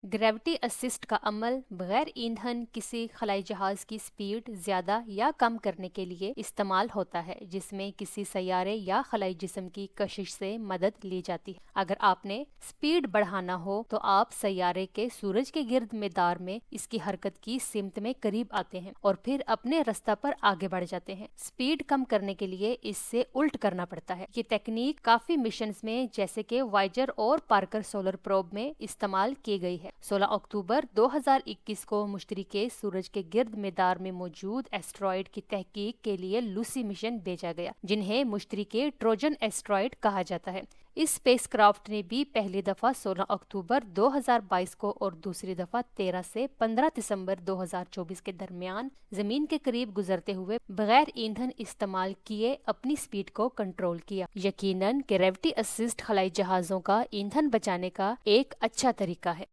Gravity assist का अमल बगैर ईंधन किसी खलाई जहाज की स्पीड ज्यादा या कम करने के लिए इस्तेमाल होता है, जिसमें किसी सैयारे या खलाई जिस्म की कशिश से मदद ली जाती है। अगर आपने स्पीड बढ़ाना हो तो आप सैयारे के सूरज के गिर्द मैदार में इसकी हरकत की सिमत में करीब आते हैं और फिर अपने रास्ता पर आगे बढ़ जाते हैं। स्पीड कम करने के लिए इससे उल्ट करना पड़ता है। ये टेक्निक काफी मिशंस में जैसे कि वाइजर और पार्कर सोलर प्रोब में इस्तेमाल की गई है। 16 अक्टूबर 2021 को मुश्तरी के सूरज के गिर्द मैदार में मौजूद एस्ट्रॉइड की तहकीक के लिए लूसी मिशन भेजा गया, जिन्हें मुश्तरी के ट्रोजन एस्ट्रॉइड कहा जाता है। इस स्पेसक्राफ्ट ने भी पहली दफा 16 अक्टूबर 2022 को और दूसरी दफा 13 से 15 दिसंबर 2024 के दरमियान जमीन के करीब गुजरते हुए बगैर ईंधन इस्तेमाल किए अपनी स्पीड को कंट्रोल किया। यकीनन ग्रेविटी असिस्ट खलाई जहाजों का ईंधन बचाने का एक अच्छा तरीका है।